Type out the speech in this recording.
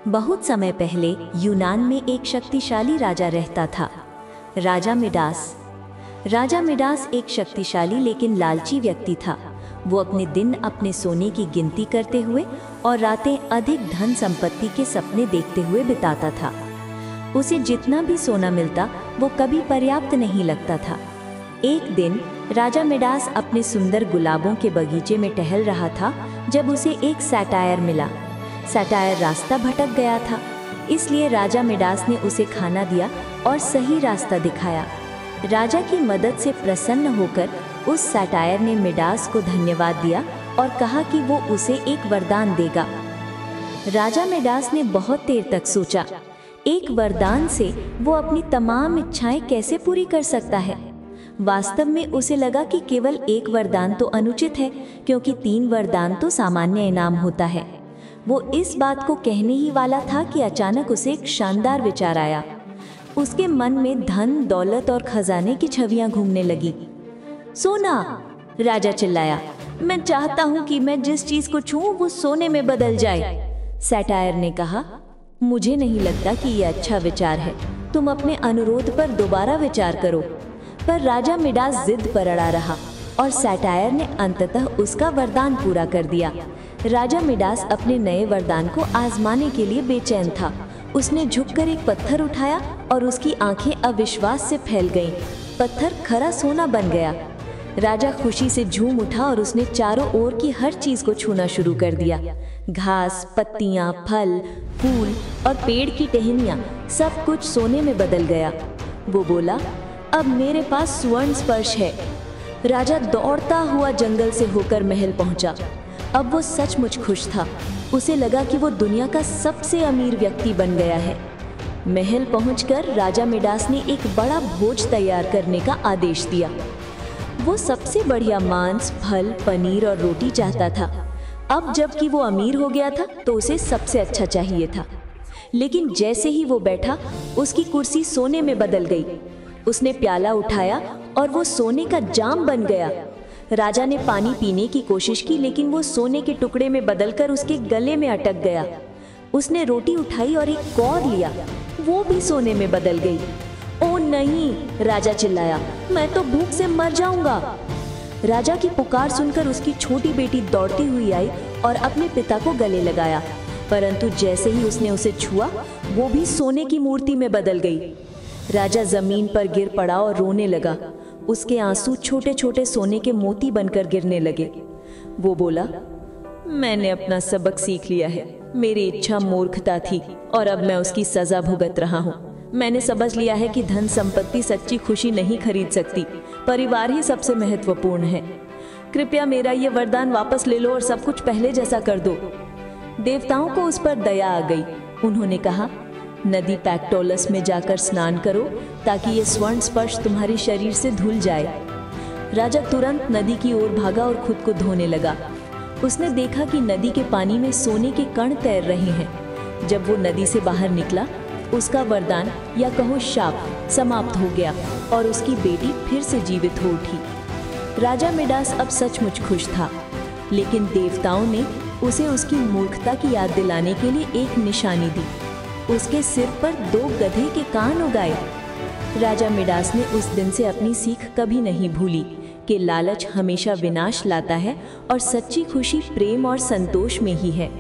बहुत समय पहले यूनान में एक शक्तिशाली राजा रहता था, राजा मिडास। राजा मिडास एक शक्तिशाली लेकिन लालची व्यक्ति था। वो अपने दिन अपने सोने की गिनती करते हुए और रातें अधिक धन संपत्ति के सपने देखते हुए बिताता था। उसे जितना भी सोना मिलता वो कभी पर्याप्त नहीं लगता था। एक दिन राजा मिडास अपने सुंदर गुलाबों के बगीचे में टहल रहा था जब उसे एक सैटायर मिला। सैटायर रास्ता भटक गया था, इसलिए राजा मिडास ने उसे खाना दिया और सही रास्ता दिखाया। राजा की मदद से प्रसन्न होकर उस सैटायर ने मिडास को धन्यवाद दिया और कहा कि वो उसे एक वरदान देगा। राजा मिडास ने बहुत देर तक सोचा, एक वरदान से वो अपनी तमाम इच्छाएं कैसे पूरी कर सकता है। वास्तव में उसे लगा कि केवल एक वरदान तो अनुचित है, क्योंकि 3 वरदान तो सामान्य इनाम होता है। वो इस बात को कहने ही वाला था कि अचानक उसे एक शानदार विचार आया। उसके मन में धन, दौलत और खजाने की छवियां घूमने लगी। सोना! राजा चिल्लाया, मैं चाहता हूँ कि मैं जिस चीज को छूऊं वो सोने में बदल जाए। सैटायर ने कहा, मुझे नहीं लगता कि यह अच्छा विचार है। तुम अपने अनुरोध पर दोबारा विचार करो। पर राजा मिडास जिद पर अड़ा रहा और सैटायर ने अंततः उसका वरदान पूरा कर दिया। राजा मिडास अपने नए वरदान को आजमाने के लिए बेचैन था। उसने झुककर एक पत्थर उठाया और उसकी आंखें अविश्वास से फैल गईं। पत्थर खरा सोना बन गया। राजा खुशी से झूम उठा और उसने चारों ओर की हर चीज को छूना शुरू कर दिया। घास, पत्तियां, फल, फूल और पेड़ की टहनियां, सब कुछ सोने में बदल गया। वो बोला, अब मेरे पास स्वर्ण स्पर्श है। राजा दौड़ता हुआ जंगल से होकर महल पहुंचा। अब वो सचमुच खुश था। उसे लगा कि वो दुनिया का सबसे अमीर व्यक्ति बन गया है। महल पहुंचकर राजा मिडास ने एक बड़ा भोज तैयार करने का आदेश दिया। वो सबसे बढ़िया मांस, फल, पनीर और रोटी चाहता था। अब जबकि वो अमीर हो गया था तो उसे सबसे अच्छा चाहिए था। लेकिन जैसे ही वो बैठा, उसकी कुर्सी सोने में बदल गई। उसने प्याला उठाया और वो सोने का जाम बन गया। राजा ने पानी पीने की कोशिश की, लेकिन वो सोने के टुकड़े में बदलकर उसके गले में अटक गया। उसने रोटी उठाई और एक कौर लिया, वो भी सोने में बदल गई। ओ नहीं! राजा चिल्लाया, मैं तो भूख से मर जाऊंगा। राजा की पुकार सुनकर उसकी छोटी बेटी दौड़ती हुई आई और अपने पिता को गले लगाया, परंतु जैसे ही उसने उसे छुआ, वो भी सोने की मूर्ति में बदल गई। राजा जमीन पर गिर पड़ा और रोने लगा। उसके आंसू छोटे छोटे सोने के मोती बनकर गिरने लगे। वो बोला, मैंने अपना सबक सीख लिया है। मेरी इच्छा मूर्खता थी और अब मैं उसकी सजा भुगत रहा हूँ। मैंने समझ लिया है कि धन संपत्ति सच्ची खुशी नहीं खरीद सकती। परिवार ही सबसे महत्वपूर्ण है। कृपया मेरा ये वरदान वापस ले लो और सब कुछ पहले जैसा कर दो। देवताओं को उस पर दया आ गई। उन्होंने कहा, नदी पैक्टोलस में जाकर स्नान करो ताकि ये स्वर्ण स्पर्श तुम्हारे शरीर से धुल जाए। राजा तुरंत नदी की ओर भागा और खुद को धोने लगा। उसने देखा कि नदी के पानी में सोने के कण तैर रहे हैं। जब वो नदी से बाहर निकला, उसका वरदान या कहो शाप समाप्त हो गया और उसकी बेटी फिर से जीवित हो उठी। राजा मिडास अब सचमुच खुश था, लेकिन देवताओं ने उसे उसकी मूर्खता की याद दिलाने के लिए एक निशानी दी। उसके सिर पर 2 गधे के कान उगाए। राजा मिडास ने उस दिन से अपनी सीख कभी नहीं भूली कि लालच हमेशा विनाश लाता है और सच्ची खुशी प्रेम और संतोष में ही है।